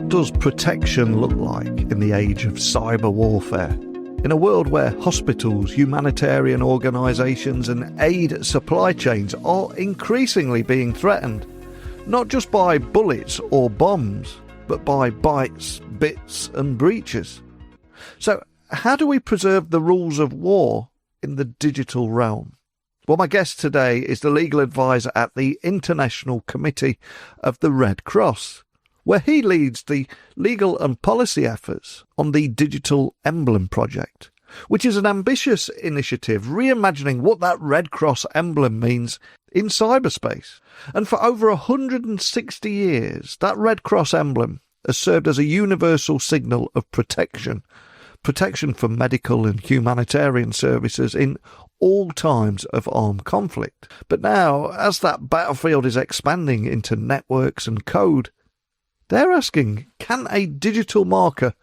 What does protection look like in the age of cyber warfare? In a world where hospitals, humanitarian organisations and aid supply chains are increasingly being threatened, not just by bullets or bombs, but by bytes, bits and breaches. So how do we preserve the rules of war in the digital realm? Well, my guest today is the legal advisor at the International Committee of the Red Cross, where he leads the legal and policy efforts on the Digital Emblem Project, which is an ambitious initiative reimagining what that Red Cross emblem means in cyberspace. And for over 160 years, that Red Cross emblem has served as a universal signal of protection for medical and humanitarian services in all times of armed conflict. But now, as that battlefield is expanding into networks and code, they're asking, can a digital marker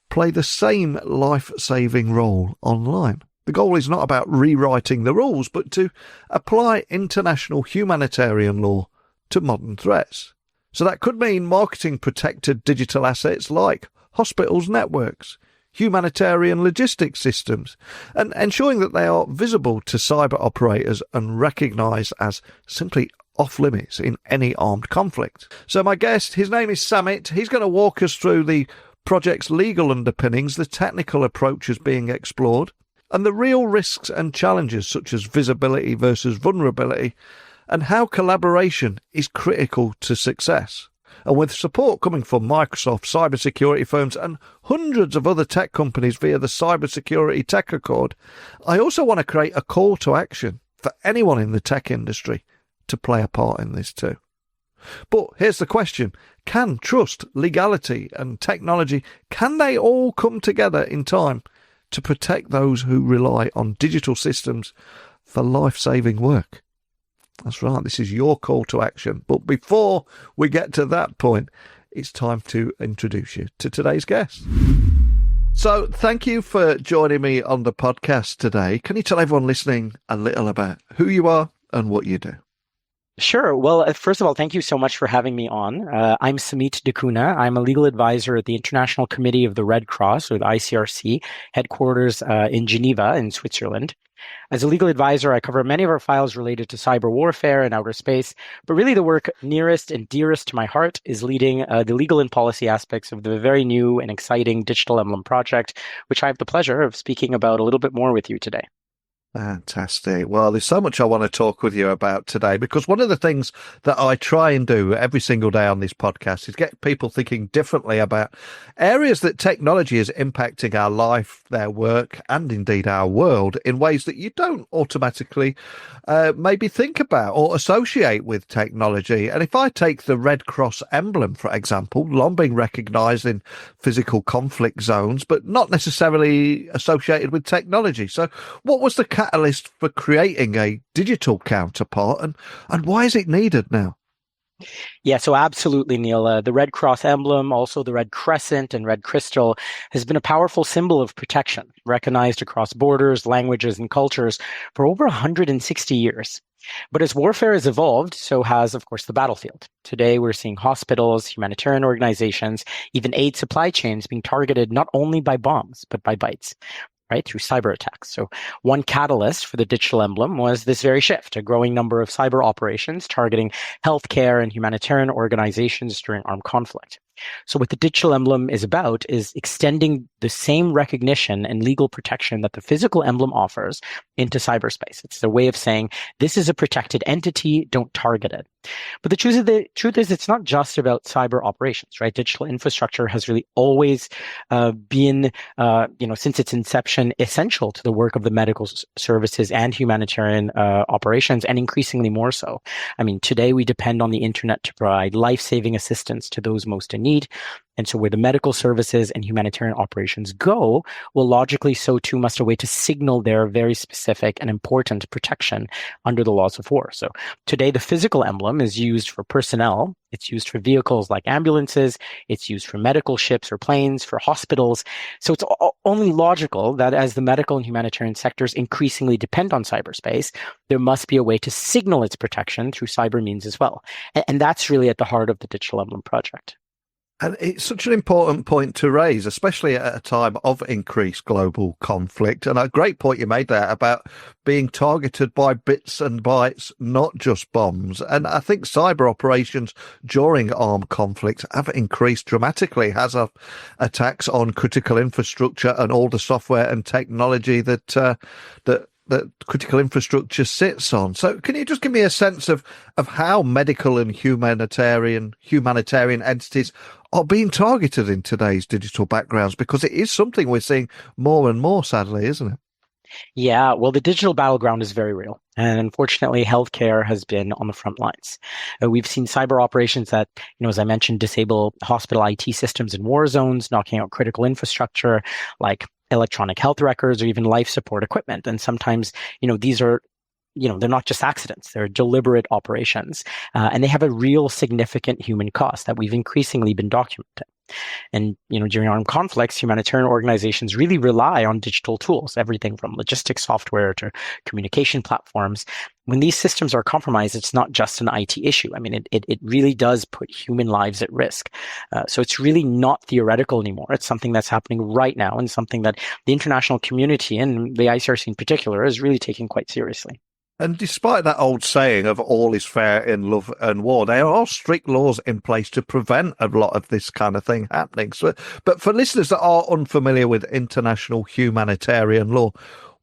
play the same life-saving role online? The goal is not about rewriting the rules, but to apply international humanitarian law to modern threats. So that could mean marketing protected digital assets like hospitals' networks, humanitarian logistics systems, and ensuring that they are visible to cyber operators and recognised as simply off limits in any armed conflict. So my guest, his name is Samit. He's going to walk us through the project's legal underpinnings, the technical approaches being explored, and the real risks and challenges such as visibility versus vulnerability, and how collaboration is critical to success. And with support coming from Microsoft, cybersecurity firms, and hundreds of other tech companies via the Cybersecurity Tech Accord, I also want to create a call to action for anyone in the tech industry to play a part in this too. But here's the question. Can trust, legality and technology, can they all come together in time to protect those who rely on digital systems for life-saving work? That's right, this is your call to action. But before we get to that point, it's time to introduce you to today's guest. So thank you for joining me on the podcast today. Can you tell everyone listening a little about who you are and what you do? Sure. Well, first of all, thank you so much for having me on. I'm Samit D'Cunha. I'm a legal advisor at the International Committee of the Red Cross, or the ICRC, headquarters in Geneva in Switzerland. As a legal advisor, I cover many of our files related to cyber warfare and outer space, but really the work nearest and dearest to my heart is leading the legal and policy aspects of the very new and exciting Digital Emblem Project, which I have the pleasure of speaking about a little bit more with you today. Fantastic. Well, there's so much I want to talk with you about today, because one of the things that I try and do every single day on this podcast is get people thinking differently about areas that technology is impacting our life, their work, and indeed our world in ways that you don't automatically maybe think about or associate with technology. And if I take the Red Cross emblem, for example, long being recognised in physical conflict zones, but not necessarily associated with technology. So what was the catalyst for creating a digital counterpart, and why is it needed now? Yeah, so absolutely, Neil. The Red Cross emblem, also the Red Crescent and Red Crystal, has been a powerful symbol of protection, recognized across borders, languages, and cultures for over 160 years. But as warfare has evolved, so has, of course, the battlefield. Today, we're seeing hospitals, humanitarian organizations, even aid supply chains being targeted not only by bombs, but by bytes, right, through cyber attacks. So one catalyst for the digital emblem was this very shift, a growing number of cyber operations targeting healthcare and humanitarian organizations during armed conflict. So what the digital emblem is about is extending the same recognition and legal protection that the physical emblem offers into cyberspace. It's a way of saying, this is a protected entity, don't target it. But the truth is, it's not just about cyber operations, right? Digital infrastructure has really always been, since its inception, essential to the work of the medical services and humanitarian operations, and increasingly more so. I mean, today we depend on the internet to provide life-saving assistance to those most in need. And so where the medical services and humanitarian operations go, well, logically, so too must a way to signal their very specific and important protection under the laws of war. So today, the physical emblem is used for personnel. It's used for vehicles like ambulances. It's used for medical ships or planes, for hospitals. So it's only logical that as the medical and humanitarian sectors increasingly depend on cyberspace, there must be a way to signal its protection through cyber means as well. And that's really at the heart of the Digital Emblem Project. And it's such an important point to raise, especially at a time of increased global conflict. And a great point you made there about being targeted by bits and bytes, not just bombs. And I think cyber operations during armed conflicts have increased dramatically, as have attacks on critical infrastructure and all the software and technology that critical infrastructure sits on. So can you just give me a sense of how medical and humanitarian entities are being targeted in today's digital backgrounds? Because it is something we're seeing more and more, sadly, isn't it? Yeah, well, the digital battleground is very real. And unfortunately, healthcare has been on the front lines. We've seen cyber operations that, as I mentioned, disable hospital IT systems in war zones, knocking out critical infrastructure like electronic health records or even life support equipment. And sometimes, these are they're not just accidents, they're deliberate operations. And they have a real significant human cost that we've increasingly been documenting. And, during armed conflicts, humanitarian organizations really rely on digital tools, everything from logistics software to communication platforms. When these systems are compromised, it's not just an IT issue. I mean, it really does put human lives at risk. So it's really not theoretical anymore. It's something that's happening right now and something that the international community and the ICRC in particular is really taking quite seriously. And despite that old saying of all is fair in love and war, there are strict laws in place to prevent a lot of this kind of thing happening. So, but for listeners that are unfamiliar with international humanitarian law,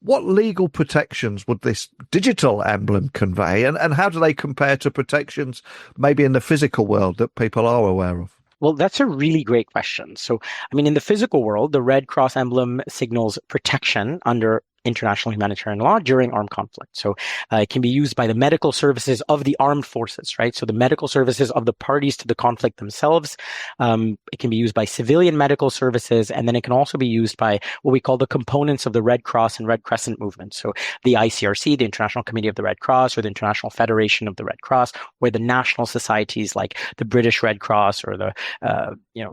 what legal protections would this digital emblem convey? And how do they compare to protections maybe in the physical world that people are aware of? Well, that's a really great question. So, in the physical world, the Red Cross emblem signals protection under international humanitarian law during armed conflict. So it can be used by the medical services of the armed forces, right? So the medical services of the parties to the conflict themselves. It can be used by civilian medical services, and then it can also be used by what we call the components of the Red Cross and Red Crescent movement. So the ICRC, the International Committee of the Red Cross, or the International Federation of the Red Cross, or the national societies like the British Red Cross or the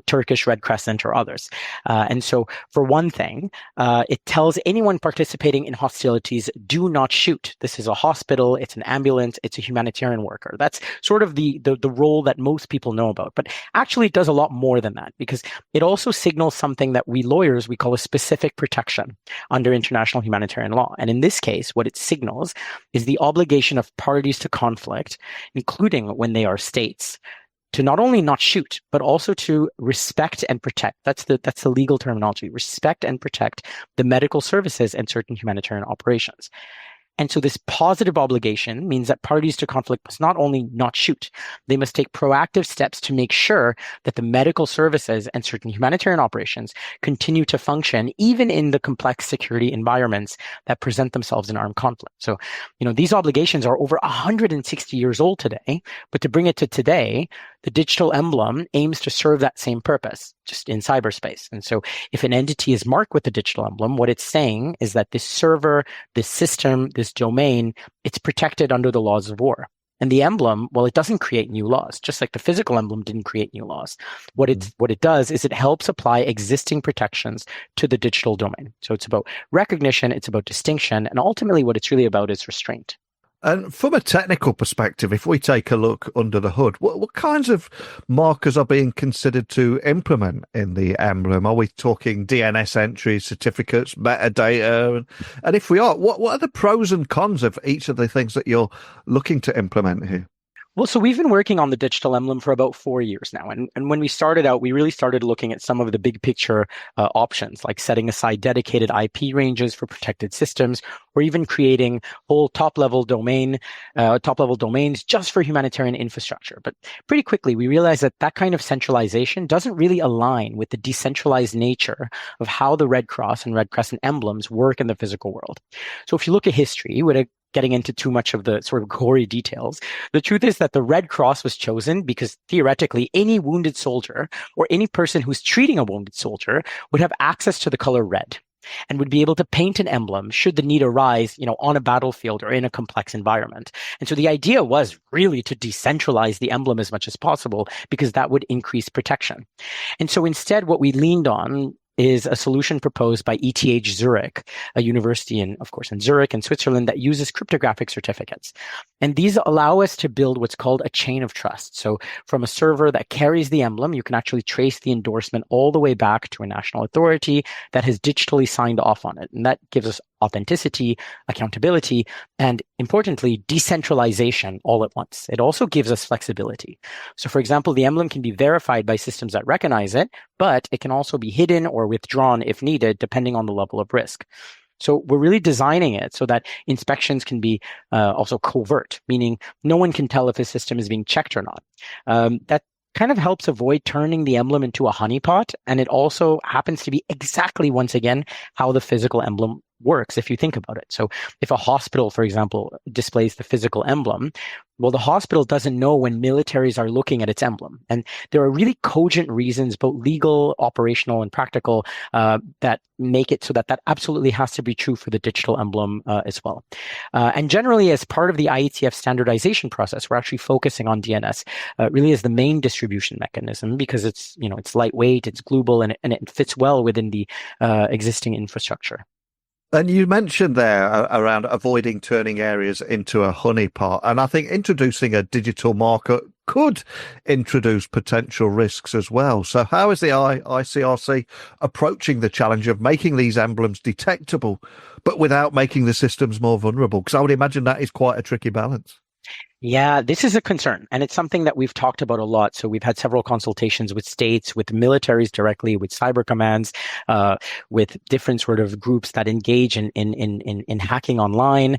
Turkish Red Crescent or others. And so for one thing, it tells anyone participating in hostilities, do not shoot. This is a hospital, it's an ambulance, it's a humanitarian worker. That's sort of the role that most people know about. But actually, it does a lot more than that, because it also signals something that we lawyers, we call a specific protection under international humanitarian law. And in this case, what it signals is the obligation of parties to conflict, including when they are states, to not only not shoot, but also to respect and protect. That's the legal terminology. Respect and protect the medical services and certain humanitarian operations. And so this positive obligation means that parties to conflict must not only not shoot, they must take proactive steps to make sure that the medical services and certain humanitarian operations continue to function, even in the complex security environments that present themselves in armed conflict. So, these obligations are over 160 years old today, but to bring it to today, the digital emblem aims to serve that same purpose, just in cyberspace. And so if an entity is marked with the digital emblem, what it's saying is that this server, this system, this domain, it's protected under the laws of war. And the emblem, well, it doesn't create new laws, just like the physical emblem didn't create new laws. What it does is it helps apply existing protections to the digital domain. So it's about recognition, it's about distinction, and ultimately what it's really about is restraint. And from a technical perspective, if we take a look under the hood, what kinds of markers are being considered to implement in the emblem? Are we talking DNS entries, certificates, metadata? And if we are, what are the pros and cons of each of the things that you're looking to implement here? Well, so we've been working on the digital emblem for about 4 years now. And when we started out, we really started looking at some of the big picture options, like setting aside dedicated IP ranges for protected systems, or even creating whole top-level domains just for humanitarian infrastructure. But pretty quickly, we realized that kind of centralization doesn't really align with the decentralized nature of how the Red Cross and Red Crescent emblems work in the physical world. So if you look at history, getting into too much of the sort of gory details, the truth is that the Red Cross was chosen because theoretically any wounded soldier or any person who's treating a wounded soldier would have access to the color red and would be able to paint an emblem should the need arise, on a battlefield or in a complex environment. And so the idea was really to decentralize the emblem as much as possible, because that would increase protection. And so instead, what we leaned on is a solution proposed by ETH Zurich, a university in Zurich in Switzerland that uses cryptographic certificates. And these allow us to build what's called a chain of trust. So from a server that carries the emblem, you can actually trace the endorsement all the way back to a national authority that has digitally signed off on it. And that gives us authenticity, accountability, and importantly, decentralization all at once. It also gives us flexibility. So for example, the emblem can be verified by systems that recognize it, but it can also be hidden or withdrawn if needed, depending on the level of risk. So we're really designing it so that inspections can be also covert, meaning no one can tell if a system is being checked or not. That kind of helps avoid turning the emblem into a honeypot. And it also happens to be exactly, once again, how the physical emblem works if you think about it. So if a hospital, for example, displays the physical emblem, well, the hospital doesn't know when militaries are looking at its emblem. And there are really cogent reasons, both legal, operational, and practical, that make it so that that absolutely has to be true for the digital emblem as well. And generally, as part of the IETF standardization process, we're actually focusing on DNS really as the main distribution mechanism because it's lightweight, it's global, and it fits well within the existing infrastructure. And you mentioned there around avoiding turning areas into a honeypot. And I think introducing a digital marker could introduce potential risks as well. So how is the ICRC approaching the challenge of making these emblems detectable, but without making the systems more vulnerable? Because I would imagine that is quite a tricky balance. Yeah, this is a concern, and it's something that we've talked about a lot. So we've had several consultations with states, with militaries directly, with cyber commands, with different sort of groups that engage in hacking online.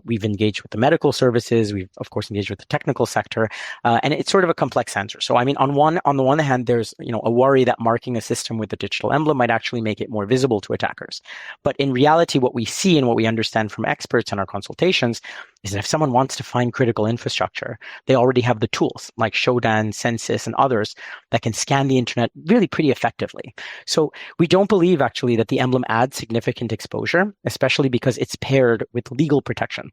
We've engaged with the medical services. We've, of course, engaged with the technical sector, and it's sort of a complex answer. So, I mean, on the one hand, there's a worry that marking a system with a digital emblem might actually make it more visible to attackers. But in reality, what we see and what we understand from experts in our consultations is that if someone wants to find critical infrastructure, they already have the tools like Shodan, Census, and others that can scan the internet really pretty effectively. So we don't believe actually that the emblem adds significant exposure, especially because it's paired with legal protection.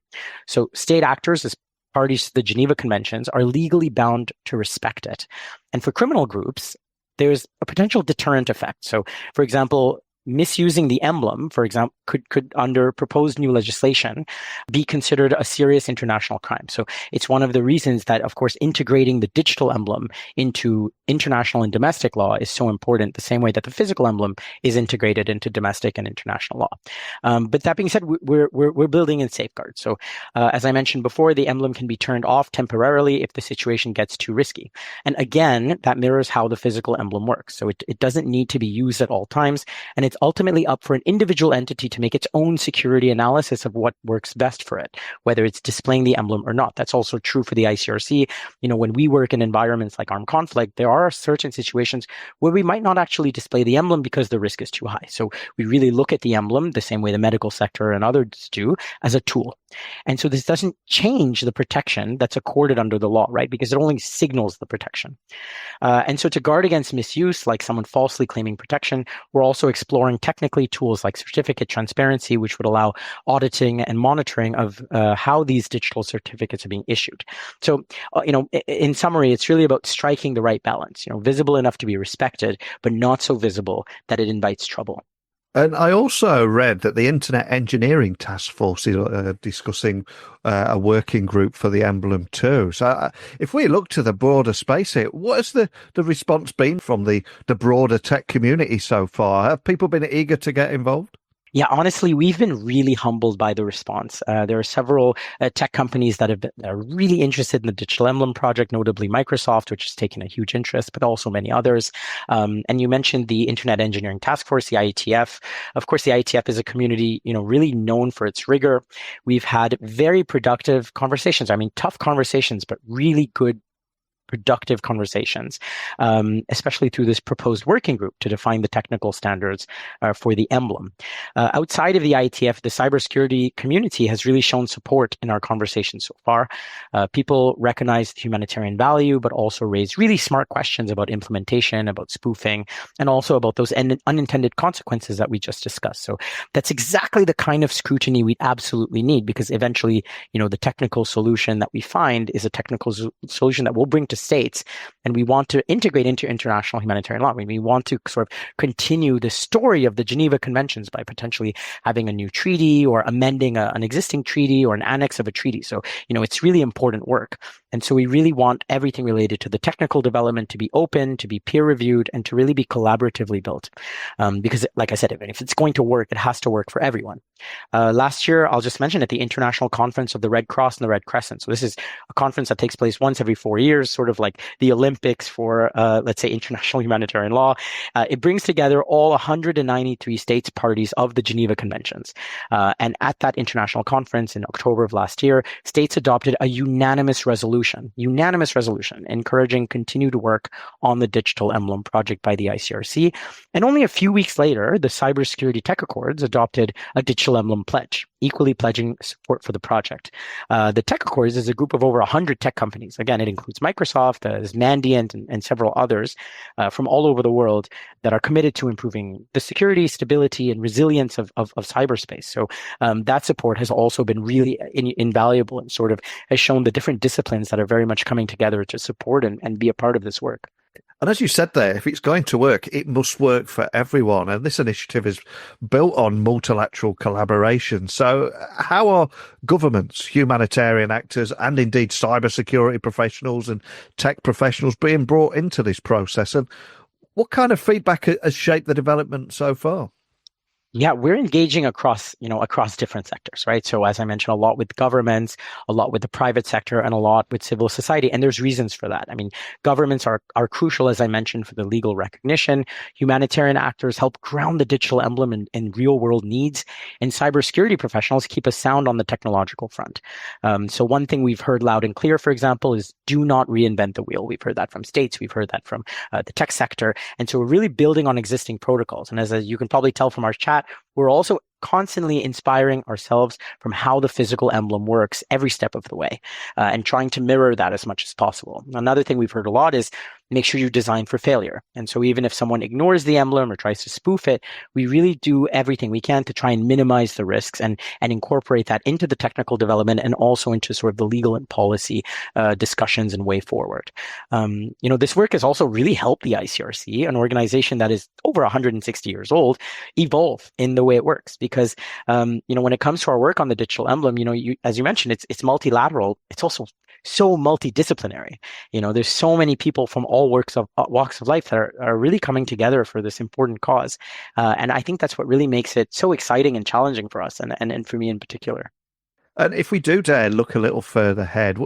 So state actors, as parties to the Geneva Conventions, are legally bound to respect it. And for criminal groups, there's a potential deterrent effect. So, for example, misusing the emblem, for example, could under proposed new legislation be considered a serious international crime. So it's one of the reasons that, of course, integrating the digital emblem into international and domestic law is so important, the same way that the physical emblem is integrated into domestic and international law. But that being said, we're building in safeguards. So as I mentioned before, the emblem can be turned off temporarily if the situation gets too risky. And again, that mirrors how the physical emblem works. So it doesn't need to be used at all times, and it's ultimately up for an individual entity to make its own security analysis of what works best for it, whether it's displaying the emblem or not. That's also true for the ICRC. When we work in environments like armed conflict, there are certain situations where we might not actually display the emblem because the risk is too high. So we really look at the emblem the same way the medical sector and others do, as a tool. And so this doesn't change the protection that's accorded under the law, right? Because it only signals the protection. And so to guard against misuse, like someone falsely claiming protection, we're also exploring technically tools like certificate transparency, which would allow auditing and monitoring of how these digital certificates are being issued. So, in summary, it's really about striking the right balance, visible enough to be respected, but not so visible that it invites trouble. And I also read that the Internet Engineering Task Force is discussing a working group for the emblem too. So if we look to the broader space here, what has the response been from the broader tech community so far? Have people been eager to get involved? Yeah, honestly, we've been really humbled by the response. There are several tech companies that are really interested in the Digital Emblem Project, notably Microsoft, which has taken a huge interest, but also many others. And you mentioned the Internet Engineering Task Force, the IETF. Of course, the IETF is a community, really known for its rigor. We've had very productive conversations. I mean, tough conversations, but really good, productive conversations, especially through this proposed working group to define the technical standards for the emblem. Outside of the IETF, the cybersecurity community has really shown support in our conversations so far. People recognize the humanitarian value, but also raise really smart questions about implementation, about spoofing, and also about those unintended consequences that we just discussed. So that's exactly the kind of scrutiny we absolutely need, because eventually, the technical solution that we find is a technical solution that will bring to states, and we want to integrate into international humanitarian law. I mean, we want to sort of continue the story of the Geneva Conventions by potentially having a new treaty or amending an existing treaty or an annex of a treaty. So, it's really important work. And so we really want everything related to the technical development to be open, to be peer reviewed, and to really be collaboratively built. Because like I said, if it's going to work, it has to work for everyone. Last year, I'll just mention at the International Conference of the Red Cross and the Red Crescent. So this is a conference that takes place once every 4 years, sort of like the Olympics for, let's say, international humanitarian law. It brings together all 193 states parties of the Geneva Conventions. And at that international conference in October of last year, states adopted a unanimous resolution encouraging continued work on the Digital Emblem Project by the ICRC. And only a few weeks later, the Cybersecurity Tech Accords adopted a Digital Emblem Pledge, equally pledging support for the project. The Tech Accords is a group of over 100 tech companies. Again, it includes Microsoft, Mandiant, and several others from all over the world that are committed to improving the security, stability, and resilience of cyberspace. So that support has also been really invaluable and sort of has shown the different disciplines that are very much coming together to support and be a part of this work. And as you said there, if it's going to work, it must work for everyone. And this initiative is built on multilateral collaboration. So how are governments, humanitarian actors, and indeed cybersecurity professionals and tech professionals being brought into this process? And what kind of feedback has shaped the development so far? Yeah, we're engaging across different sectors, right? So as I mentioned, a lot with governments, a lot with the private sector, and a lot with civil society. And there's reasons for that. I mean, governments are crucial, as I mentioned, for the legal recognition. Humanitarian actors help ground the digital emblem in real world needs. And cybersecurity professionals keep us sound on the technological front. So one thing we've heard loud and clear, for example, is do not reinvent the wheel. We've heard that from states. We've heard that from the tech sector. And so we're really building on existing protocols. And as you can probably tell from our chat, we're also constantly inspiring ourselves from how the physical emblem works every step of the way and trying to mirror that as much as possible. Another thing we've heard a lot is make sure you design for failure. And so even if someone ignores the emblem or tries to spoof it, we really do everything we can to try and minimize the risks and incorporate that into the technical development and also into sort of the legal and policy discussions and way forward. This work has also really helped the ICRC, an organization that is over 160 years old, evolve in the way it works. Because, when it comes to our work on the digital emblem, as you mentioned, it's multilateral. It's also so multidisciplinary. There's so many people from all walks of life that are really coming together for this important cause. And I think that's what really makes it so exciting and challenging for us and for me in particular. And if we do dare look a little further ahead,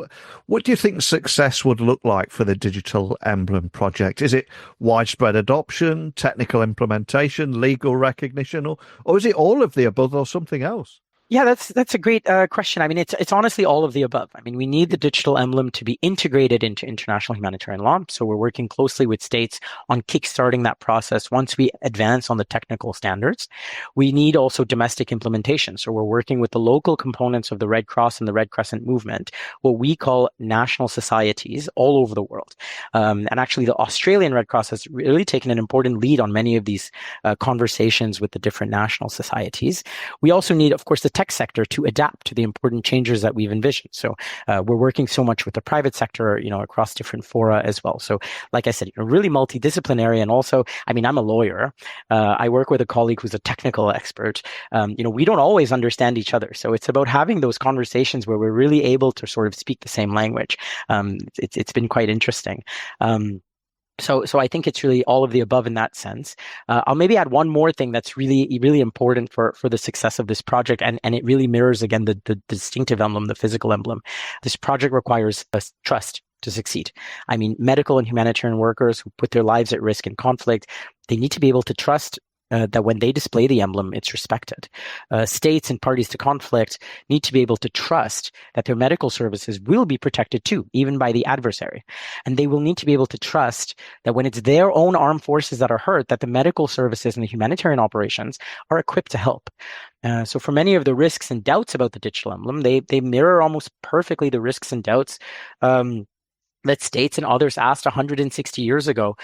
what do you think success would look like for the Digital Emblem Project? Is it widespread adoption, technical implementation, legal recognition, or is it all of the above or something else? Yeah, that's a great question. I mean, it's honestly all of the above. I mean, we need the digital emblem to be integrated into international humanitarian law. So we're working closely with states on kickstarting that process once we advance on the technical standards. We need also domestic implementation. So we're working with the local components of the Red Cross and the Red Crescent movement, what we call national societies all over the world. And actually, the Australian Red Cross has really taken an important lead on many of these conversations with the different national societies. We also need, of course, the tech sector to adapt to the important changes that we've envisioned. So we're working so much with the private sector, across different fora as well. So like I said, really multidisciplinary. And also, I mean, I'm a lawyer. I work with a colleague who's a technical expert. We don't always understand each other. So it's about having those conversations where we're really able to sort of speak the same language. It's been quite interesting. So I think it's really all of the above in that sense. I'll maybe add one more thing that's really, really important for the success of this project, and it really mirrors, again, the distinctive emblem, the physical emblem. This project requires trust to succeed. I mean, medical and humanitarian workers who put their lives at risk in conflict, they need to be able to trust that when they display the emblem, it's respected. States and parties to conflict need to be able to trust that their medical services will be protected too, even by the adversary. And they will need to be able to trust that when it's their own armed forces that are hurt, that the medical services and the humanitarian operations are equipped to help. So for many of the risks and doubts about the digital emblem, they mirror almost perfectly the risks and doubts that states and others asked 160 years ago,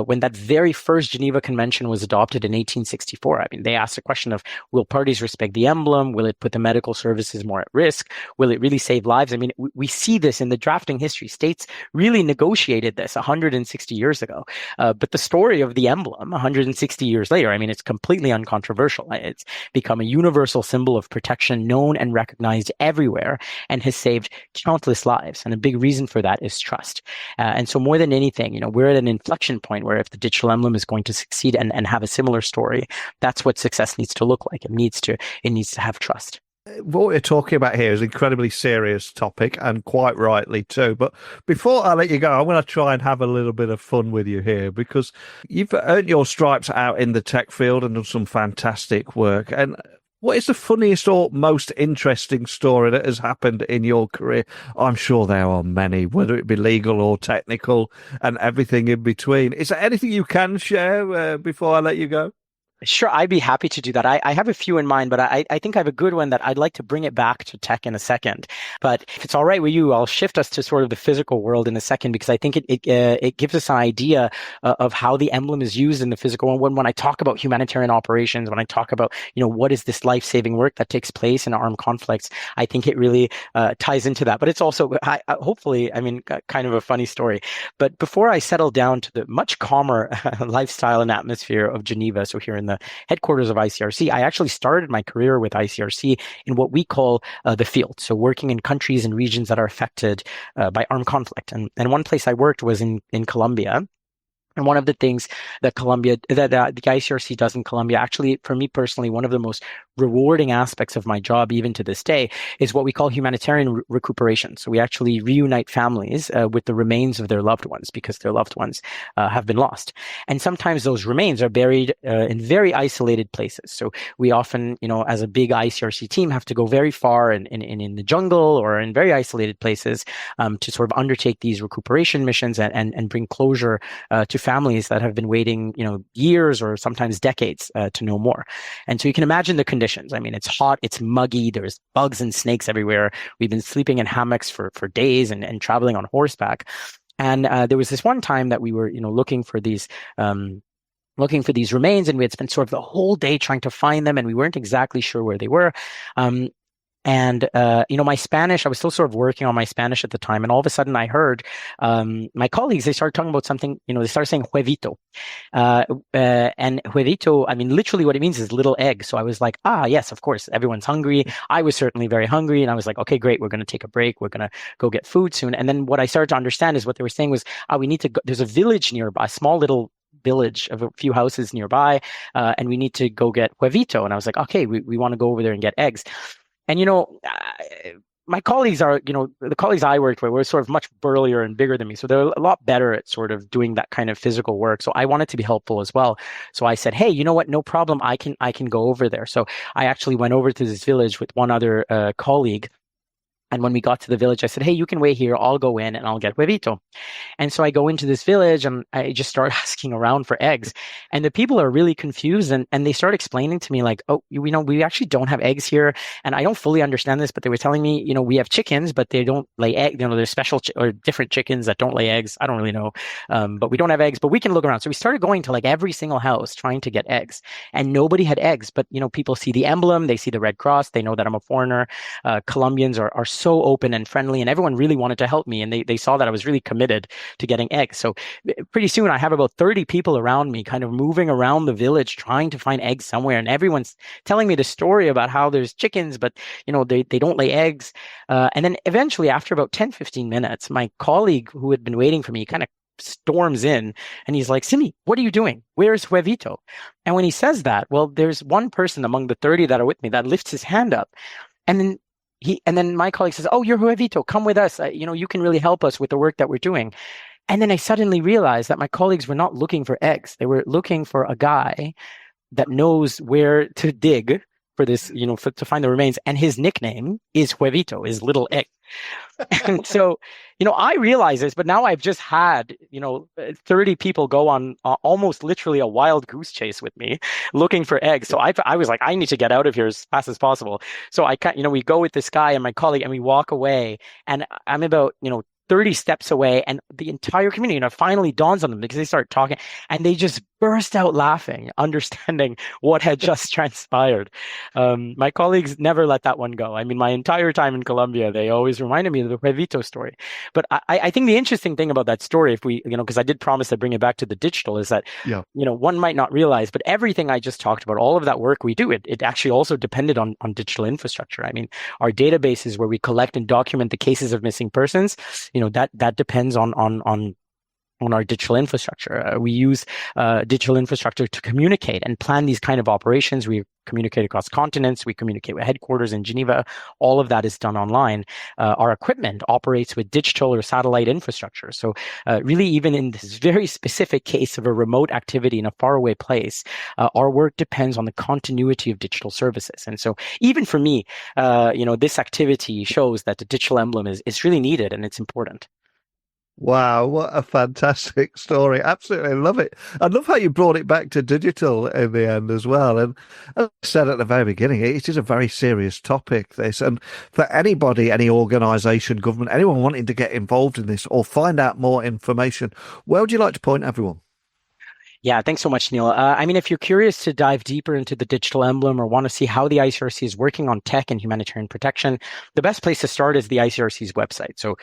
when that very first Geneva Convention was adopted in 1864. I mean, they asked the question of, will parties respect the emblem? Will it put the medical services more at risk? Will it really save lives? I mean, we see this in the drafting history. States really negotiated this 160 years ago. But the story of the emblem 160 years later, I mean, it's completely uncontroversial. It's become a universal symbol of protection, known and recognized everywhere, and has saved countless lives. And a big reason for that is trust. And so more than anything, we're at an inflection point where if the digital emblem is going to succeed and have a similar story, that's what success needs to look like. It needs to have trust. What we're talking about here is an incredibly serious topic, and quite rightly too. But before I let you go, I want to try and have a little bit of fun with you here, because you've earned your stripes out in the tech field and done some fantastic work. And what is the funniest or most interesting story that has happened in your career? I'm sure there are many, whether it be legal or technical and everything in between. Is there anything you can share before I let you go? Sure, I'd be happy to do that. I have a few in mind, but I think I have a good one that I'd like to bring it back to tech in a second. But if it's all right with you, I'll shift us to sort of the physical world in a second, because I think it gives us an idea of how the emblem is used in the physical world. When I talk about humanitarian operations, when I talk about, what is this life-saving work that takes place in armed conflicts, I think it really ties into that. But it's also, hopefully, kind of a funny story. But before I settle down to the much calmer lifestyle and atmosphere of Geneva, so here in the headquarters of ICRC, I actually started my career with ICRC in what we call the field. So working in countries and regions that are affected by armed conflict. And one place I worked was in Colombia. And one of the things that the ICRC does in Colombia, actually, for me personally, one of the most rewarding aspects of my job, even to this day, is what we call humanitarian recuperation. So we actually reunite families with the remains of their loved ones, because their loved ones have been lost. And sometimes those remains are buried in very isolated places. So we often, as a big ICRC team, have to go very far in the jungle or in very isolated places to sort of undertake these recuperation missions and bring closure to families that have been waiting, years or sometimes decades to know more. And so you can imagine the conditions. I mean, it's hot, it's muggy, there's bugs and snakes everywhere. We've been sleeping in hammocks for days and traveling on horseback. And there was this one time that we were, looking for these remains, and we had spent sort of the whole day trying to find them, and we weren't exactly sure where they were. And my Spanish, I was still sort of working on my Spanish at the time. And all of a sudden I heard my colleagues, they started talking about something, they started saying huevito. And huevito, literally what it means is little egg. So I was like, yes, of course, everyone's hungry. I was certainly very hungry. And I was like, okay, great. We're going to take a break. We're going to go get food soon. And then what I started to understand is what they were saying was, we need to go, there's a village nearby, a small little village of a few houses nearby. And we need to go get huevito. And I was like, okay, we want to go over there and get eggs. And, my colleagues are, the colleagues I worked with were sort of much burlier and bigger than me. So they're a lot better at sort of doing that kind of physical work. So I wanted to be helpful as well. So I said, hey, you know what? No problem. I can go over there. So I actually went over to this village with one other colleague. And when we got to the village, I said, hey, you can wait here. I'll go in and I'll get huevito. And so I go into this village and I just start asking around for eggs. And the people are really confused. And they start explaining to me like, oh, we actually don't have eggs here. And I don't fully understand this, but they were telling me, we have chickens, but they don't lay eggs. There's special or different chickens that don't lay eggs. I don't really know. But we don't have eggs, but we can look around. So we started going to like every single house trying to get eggs. And nobody had eggs. But, people see the emblem. They see the Red Cross. They know that I'm a foreigner. Colombians are so open and friendly, and everyone really wanted to help me, and they saw that I was really committed to getting eggs. So pretty soon I have about 30 people around me kind of moving around the village trying to find eggs somewhere, and everyone's telling me the story about how there's chickens, but they don't lay eggs. And then eventually, after about 10-15 minutes, my colleague who had been waiting for me kind of storms in, and he's like, Simi, what are you doing? Where's huevito? And when he says that, well, there's one person among the 30 that are with me that lifts his hand up, and then my colleague says, oh, you're huevito, come with us. You can really help us with the work that we're doing. And then I suddenly realized that my colleagues were not looking for eggs. They were looking for a guy that knows where to dig for this, to find the remains. And his nickname is huevito, is little egg. And so, I realize this, but now I've just had, 30 people go on almost literally a wild goose chase with me looking for eggs. So I was like, I need to get out of here as fast as possible. So we go with this guy and my colleague and we walk away, and I'm about, 30 steps away, and the entire community, finally dawns on them because they start talking and they just burst out laughing, understanding what had just transpired. My colleagues never let that one go. I mean, my entire time in Colombia, they always reminded me of the Huevito story. But I think the interesting thing about that story, if we, because I did promise to bring it back to the digital, is that, one might not realize, but everything I just talked about, all of that work we do, it actually also depended on digital infrastructure. I mean, our databases where we collect and document the cases of missing persons, that depends on our digital infrastructure. We use digital infrastructure to communicate and plan these kind of operations. We communicate across continents. We communicate with headquarters in Geneva. All of that is done online. Our equipment operates with digital or satellite infrastructure. So really, even in this very specific case of a remote activity in a faraway place, our work depends on the continuity of digital services. And so even for me, this activity shows that the digital emblem is really needed and it's important. Wow, what a fantastic story. Absolutely love it. I love how you brought it back to digital in the end as well. And as I said at the very beginning, it is a very serious topic, this. And for anybody, any organisation, government, anyone wanting to get involved in this or find out more information, where would you like to point everyone? Yeah, thanks so much, Neil. I mean, if you're curious to dive deeper into the digital emblem or want to see how the ICRC is working on tech and humanitarian protection, the best place to start is the ICRC's website. So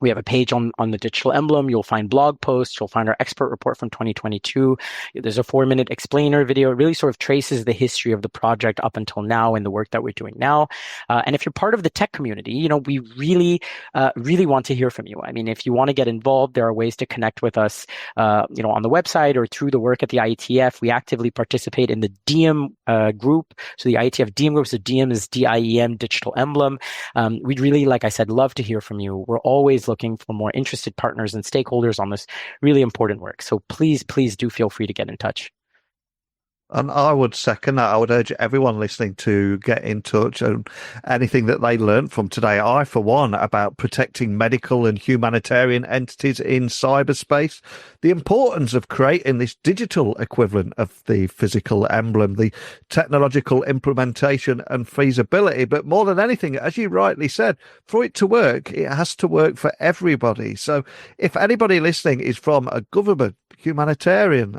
we have a page on the digital emblem. You'll find blog posts. You'll find our expert report from 2022. There's a 4-minute explainer video. It really sort of traces the history of the project up until now and the work that we're doing now. And if you're part of the tech community, we really, really want to hear from you. I mean, if you want to get involved, there are ways to connect with us, on the website or through the work at the IETF. We actively participate in the DIEM group. So the IETF DIEM group, so DIEM is DIEM, Digital Emblem. We'd really, like I said, love to hear from you. We're always looking for more interested partners and stakeholders on this really important work. So please do feel free to get in touch. And I would second that. I would urge everyone listening to get in touch and anything that they learned from today. I, for one, about protecting medical and humanitarian entities in cyberspace, the importance of creating this digital equivalent of the physical emblem, the technological implementation and feasibility. But more than anything, as you rightly said, for it to work, it has to work for everybody. So if anybody listening is from a government, humanitarian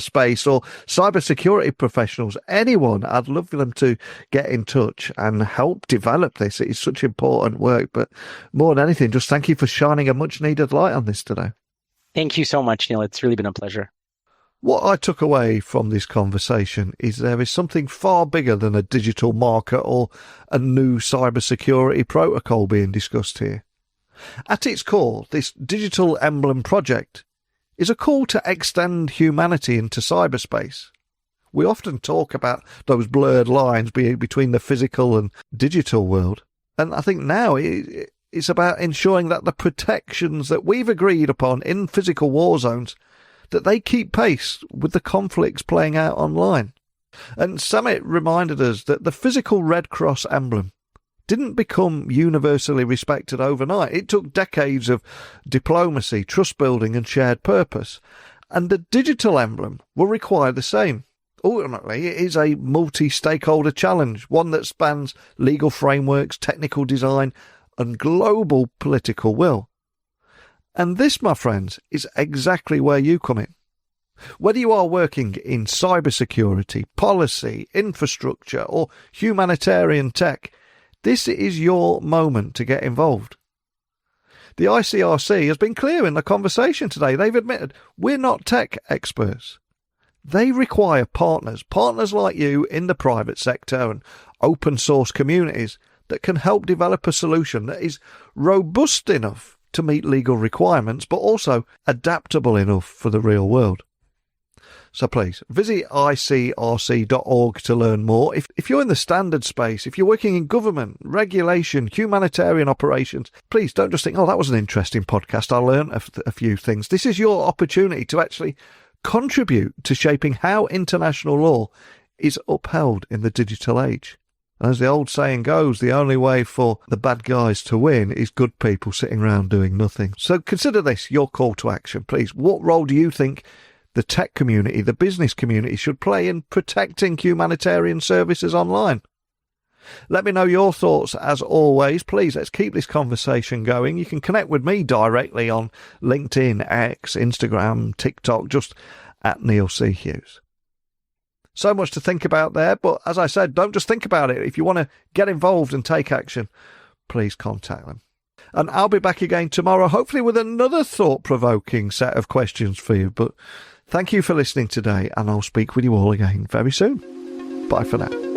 space or cybersecurity professionals, anyone, I'd love them to get in touch and help develop this. It is such important work, but more than anything, just thank you for shining a much needed light on this today. Thank you so much, Neil. It's really been a pleasure. What I took away from this conversation is there is something far bigger than a digital marker or a new cybersecurity protocol being discussed here. At its core, this Digital Emblem Project is a call to extend humanity into cyberspace. We often talk about those blurred lines between the physical and digital world. And I think now it's about ensuring that the protections that we've agreed upon in physical war zones, that they keep pace with the conflicts playing out online. And Samit reminded us that the physical Red Cross emblem didn't become universally respected overnight. It took decades of diplomacy, trust building and shared purpose. And the digital emblem will require the same. Ultimately, it is a multi-stakeholder challenge, one that spans legal frameworks, technical design and global political will. And this, my friends, is exactly where you come in. Whether you are working in cybersecurity, policy, infrastructure or humanitarian tech, this is your moment to get involved. The ICRC has been clear in the conversation today. They've admitted we're not tech experts. They require partners like you in the private sector and open source communities that can help develop a solution that is robust enough to meet legal requirements, but also adaptable enough for the real world. So please visit ICRC.org to learn more. If you're in the standard space, if you're working in government, regulation, humanitarian operations, please don't just think, oh, that was an interesting podcast. I learned a few things. This is your opportunity to actually contribute to shaping how international law is upheld in the digital age. As the old saying goes, the only way for the bad guys to win is good people sitting around doing nothing. So consider this your call to action, please. What role do you think the tech community, the business community should play in protecting humanitarian services online? Let me know your thoughts as always. Please, let's keep this conversation going. You can connect with me directly on LinkedIn, X, Instagram, TikTok, just at Neil C. Hughes. So much to think about there, but as I said, don't just think about it. If you want to get involved and take action, please contact them. And I'll be back again tomorrow, hopefully with another thought-provoking set of questions for you. But thank you for listening today, and I'll speak with you all again very soon. Bye for now.